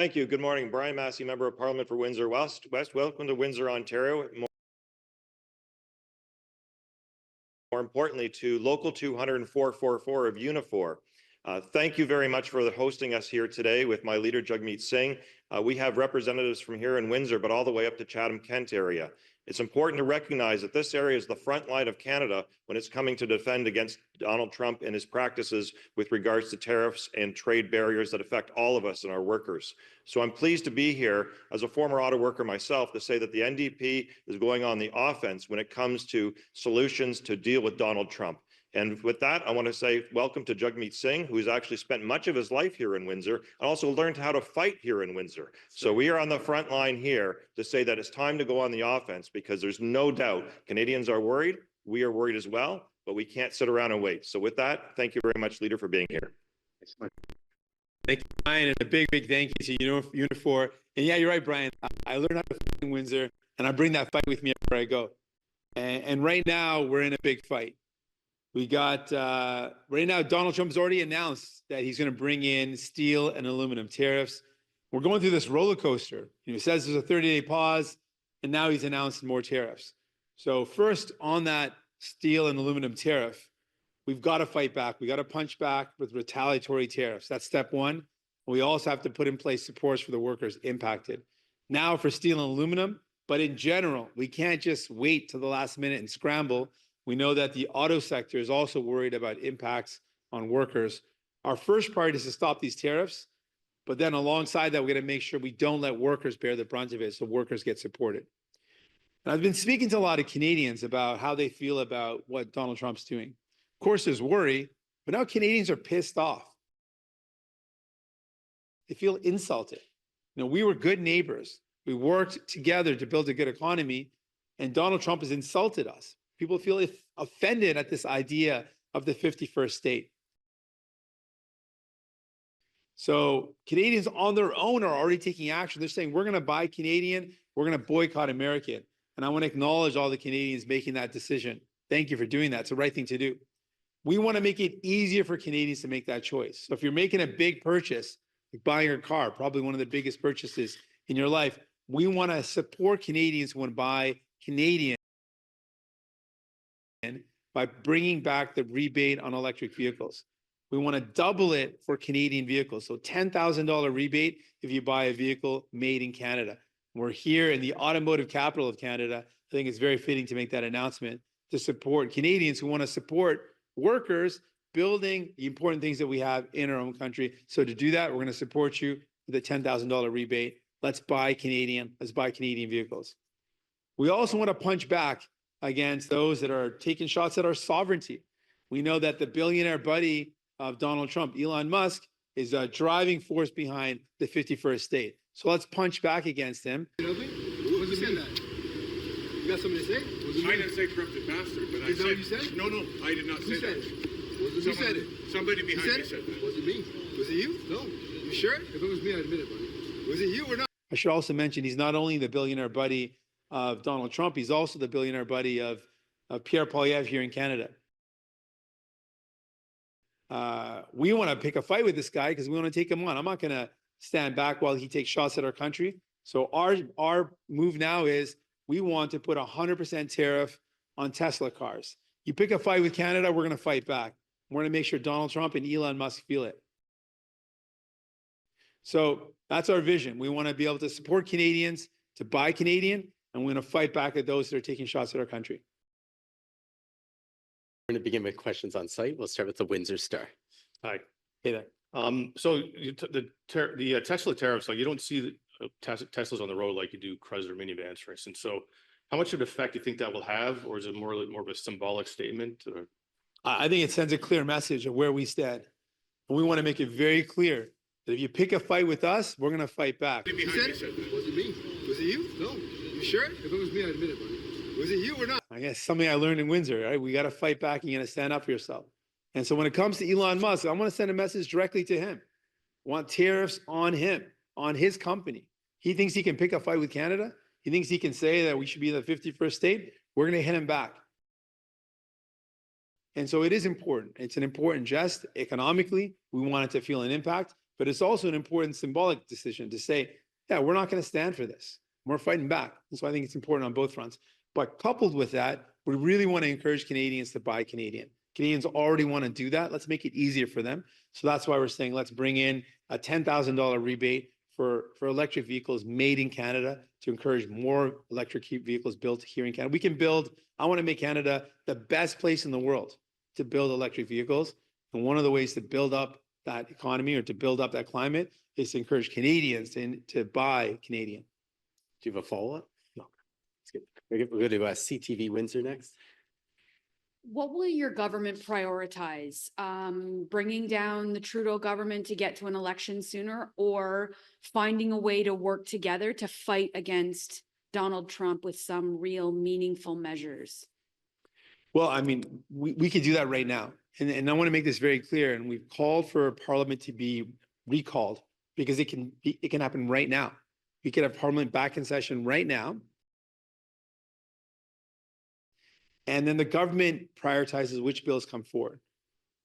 Thank you. Good morning. Brian Massey, Member of Parliament for Windsor West. Welcome to Windsor, Ontario. More importantly, to Local 20444 of Unifor. Thank you very much for hosting us here today with my leader, Jagmeet Singh. We have representatives from here in Windsor, but all the way up to Chatham-Kent area. It's important to recognize that this area is the front line of Canada when it's coming to defend against Donald Trump and his practices with regards to tariffs and trade barriers that affect all of us and our workers. So I'm pleased to be here as a former auto worker myself to say that the NDP is going on the offense when it comes to solutions to deal with Donald Trump. And with that, I want to say welcome to Jagmeet Singh, who's actually spent much of his life here in Windsor and also learned how to fight here in Windsor. So we are on the front line here to say that it's time to go on the offense because there's no doubt Canadians are worried. We are worried as well, but we can't sit around and wait. So with that, thank you very much, Leader, for being here. Thank you, Brian, and a big thank you to Unifor. And yeah, you're right, Brian. I learned how to fight in Windsor, and I bring that fight with me everywhere I go. And right now, we're in a big fight. We got, right now, Donald Trump's already announced that he's going to bring in steel and aluminum tariffs. We're going through this roller coaster. He says there's a 30-day pause, and now he's announced more tariffs. So first, on that steel and aluminum tariff, we've got to fight back. We got to punch back with retaliatory tariffs. That's step one. We also have to put in place supports for the workers impacted. Now for steel and aluminum, but in general, we can't just wait till the last minute and scramble. We know that the auto sector is also worried about impacts on workers. Our first priority is to stop these tariffs, but then alongside that, we're going to make sure we don't let workers bear the brunt of it so workers get supported. And I've been speaking to a lot of Canadians about how they feel about what Donald Trump's doing. Of course, there's worry, but now Canadians are pissed off. They feel insulted. We were good neighbors. We worked together to build a good economy, and Donald Trump has insulted us. People feel offended at this idea of the 51st state. So Canadians on their own are already taking action. They're saying, we're going to buy Canadian, we're going to boycott American. And I want to acknowledge all the Canadians making that decision. Thank you for doing that. It's the right thing to do. We want to make it easier for Canadians to make that choice. So if you're making a big purchase, like buying a car, probably one of the biggest purchases in your life, we want to support Canadians who want to buy Canadian by bringing back the rebate on electric vehicles. We want to double it for Canadian vehicles. So $10,000 rebate if you buy a vehicle made in Canada. We're here in the automotive capital of Canada. I think it's very fitting to make that announcement to support Canadians who want to support workers building the important things that we have in our own country. So to do that, we're going to support you with a $10,000 rebate. Let's buy Canadian. Let's buy Canadian vehicles. We also want to punch back against those that are taking shots at our sovereignty. We know that the billionaire buddy of Donald Trump, Elon Musk, is a driving force behind the 51st state. So let's punch back against him. Who said that? You got something to say? I didn't say corrupted bastard, but I said... What you said? No, I did not say that. Who said it? Somebody behind me said that. Was it me? Was it you? No. You sure? If it was me, I'd admit it, buddy. Was it you or not? I should also mention he's not only the billionaire buddy of Donald Trump, he's also the billionaire buddy of Pierre Poilievre here in Canada. We want to pick a fight with this guy because we want to take him on. I'm not going to stand back while he takes shots at our country. So our move now is we want to put 100% tariff on Tesla cars. You pick a fight with Canada, we're going to fight back. We're going to make sure Donald Trump and Elon Musk feel it. So that's our vision. We want to be able to support Canadians, to buy Canadian, and we're going to fight back at those that are taking shots at our country. We're going to begin with questions on site. We'll start with the Windsor Star. Hi. Hey there. So the Tesla tariffs, like you don't see the Teslas on the road like you do Chrysler minivans, for instance. So how much of an effect do you think that will have, or is it more of a symbolic statement? Or? I think it sends a clear message of where we stand. And we want to make it very clear that if you pick a fight with us, we're going to fight back. You said it? Was it me? Was it you? No. You sure? If it was me, I'd admit it, buddy. Was it you or not? I guess something I learned in Windsor, right? We got to fight back and you got to stand up for yourself. And so when it comes to Elon Musk, I want to send a message directly to him. I want tariffs on him, on his company. He thinks he can pick a fight with Canada. He thinks he can say that we should be in the 51st state. We're going to hit him back. And so it is important. It's an important jest. Economically, we want it to feel an impact. but it's also an important symbolic decision to say, yeah, we're not going to stand for this. We're fighting back. And so I think it's important on both fronts. But coupled with that, we really want to encourage Canadians to buy Canadian. Canadians already want to do that. Let's make it easier for them. So that's why we're saying let's bring in a $10,000 rebate for electric vehicles made in Canada to encourage more electric vehicles built here in Canada. We can build, I want to make Canada the best place in the world to build electric vehicles. And one of the ways to build up that economy or to build up that climate is to encourage Canadians to buy Canadian. Do you have a follow-up? No. Let's get, we're going to go CTV Windsor next. What will your government prioritize? Bringing down the Trudeau government to get to an election sooner, or finding a way to work together to fight against Donald Trump with some real meaningful measures? Well, I mean, we could do that right now. And I want to make this very clear. And we've called for Parliament to be recalled because it can happen right now. We could have Parliament back in session right now. And then the government prioritizes which bills come forward.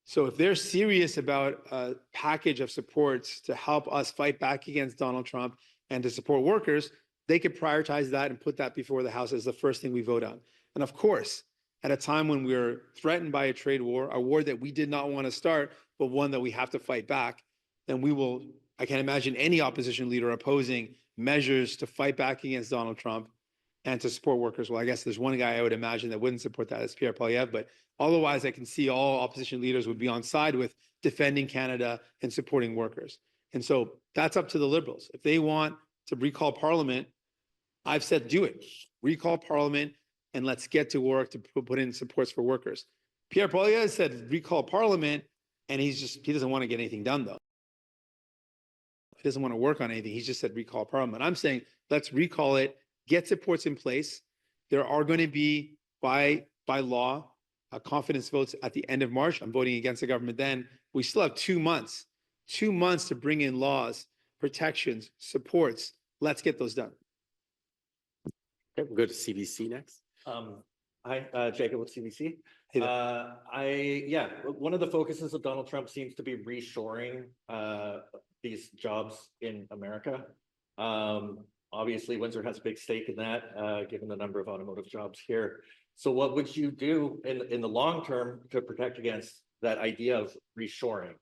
So if they're serious about a package of supports to help us fight back against Donald Trump and to support workers, they could prioritize that and put that before the House as the first thing we vote on. And of course, at a time when we're threatened by a trade war, a war that we did not want to start, but one that we have to fight back, then we will, I can't imagine any opposition leader opposing measures to fight back against Donald Trump and to support workers. Well, I guess there's one guy I would imagine that wouldn't support that, as Pierre Poilievre, but otherwise I can see all opposition leaders would be on side with defending Canada and supporting workers. And so that's up to the Liberals. If they want to recall Parliament, I've said do it. Recall Parliament and let's get to work to put in supports for workers. Pierre Poilievre said recall Parliament, and he doesn't want to get anything done though. He doesn't want to work on anything. He's just said recall Parliament. I'm saying let's recall it, get supports in place. There are going to be by law confidence votes at the end of March. I'm voting against the government then. We still have 2 months to bring in laws, protections, supports. Let's get those done. Okay, we'll go to CBC next. Hi, Jacob with CBC. Hey there. One of the focuses of Donald Trump seems to be reshoring these jobs in America. Obviously, Windsor has a big stake in that, given the number of automotive jobs here. So what would you do in the long term to protect against that idea of reshoring?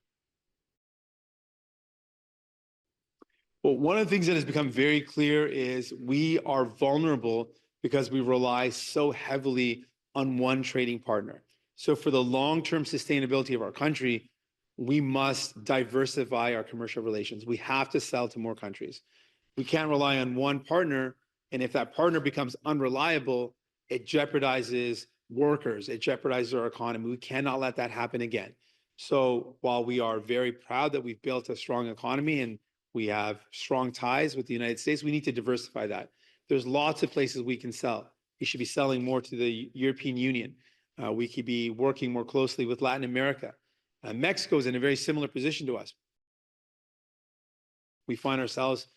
Well, one of the things that has become very clear is we are vulnerable because we rely so heavily on one trading partner. So for the long-term sustainability of our country, we must diversify our commercial relations. We have to sell to more countries. We can't rely on one partner, and if that partner becomes unreliable, it jeopardizes workers, it jeopardizes our economy. We cannot let that happen again. So while we are very proud that we've built a strong economy and we have strong ties with the United States, we need to diversify that. There's lots of places we can sell. We should be selling more to the European Union. We could be working more closely with Latin America. Mexico is in a very similar position to us. We find ourselves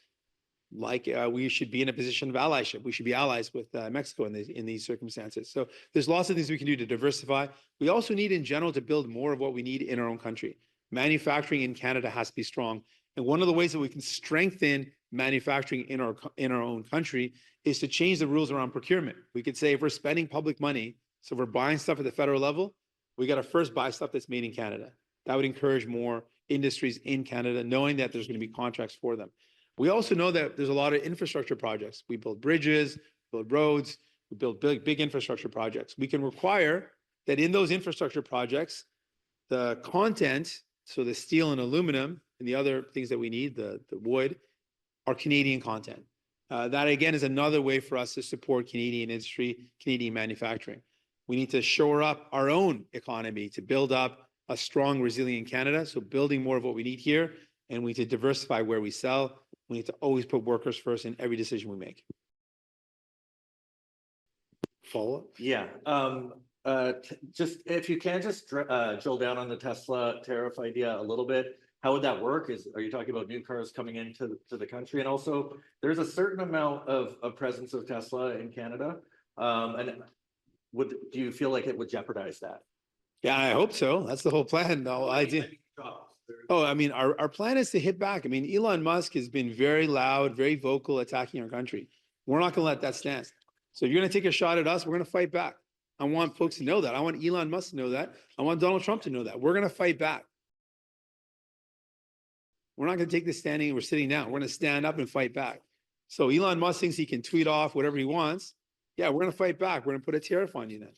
like we should be in a position of allyship. We should be allies with Mexico in these circumstances. So there's lots of things we can do to diversify. We also need in general to build more of what we need in our own country. Manufacturing in Canada has to be strong. And one of the ways that we can strengthen manufacturing in our own country is to change the rules around procurement. We could say if we're spending public money, so we're buying stuff at the federal level, we got to first buy stuff that's made in Canada. That would encourage more industries in Canada, knowing that there's going to be contracts for them. We also know that there's a lot of infrastructure projects. We build bridges, build roads, we build big infrastructure projects. We can require that in those infrastructure projects, the content, so the steel and aluminum and the other things that we need, the wood, are Canadian content. That again is another way for us to support Canadian industry, Canadian manufacturing. We need to shore up our own economy to build up a strong, resilient Canada. So building more of what we need here, and we need to diversify where we sell. We need to always put workers first in every decision we make. Follow-up? Yeah. Just if you can just drill down on the Tesla tariff idea a little bit. How would that work? Are you talking about new cars coming into the country? And also, there's a certain amount of presence of Tesla in Canada. And do you feel like it would jeopardize that? Yeah, I hope so. That's the whole plan. No, I do. Oh, I mean, our plan is to hit back. I mean, Elon Musk has been very loud, very vocal, attacking our country. We're not gonna let that stand. So if you're gonna take a shot at us, we're gonna fight back. I want folks to know that. I want Elon Musk to know that. I want Donald Trump to know that. We're gonna fight back. We're not gonna take this standing and we're sitting down. We're gonna stand up and fight back. So Elon Musk thinks he can tweet off whatever he wants. Yeah, we're gonna fight back. We're gonna put a tariff on you then.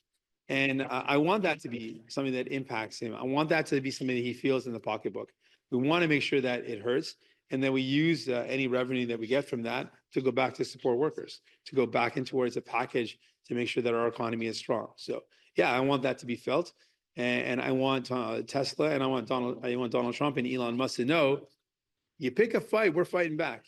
And I want that to be something that impacts him. I want that to be something that he feels in the pocketbook. We want to make sure that it hurts and that we use any revenue that we get from that to go back to support workers, to go back in towards a package to make sure that our economy is strong. So yeah, I want that to be felt. And I want Tesla and I want Donald Trump and Elon Musk to know, you pick a fight, we're fighting back.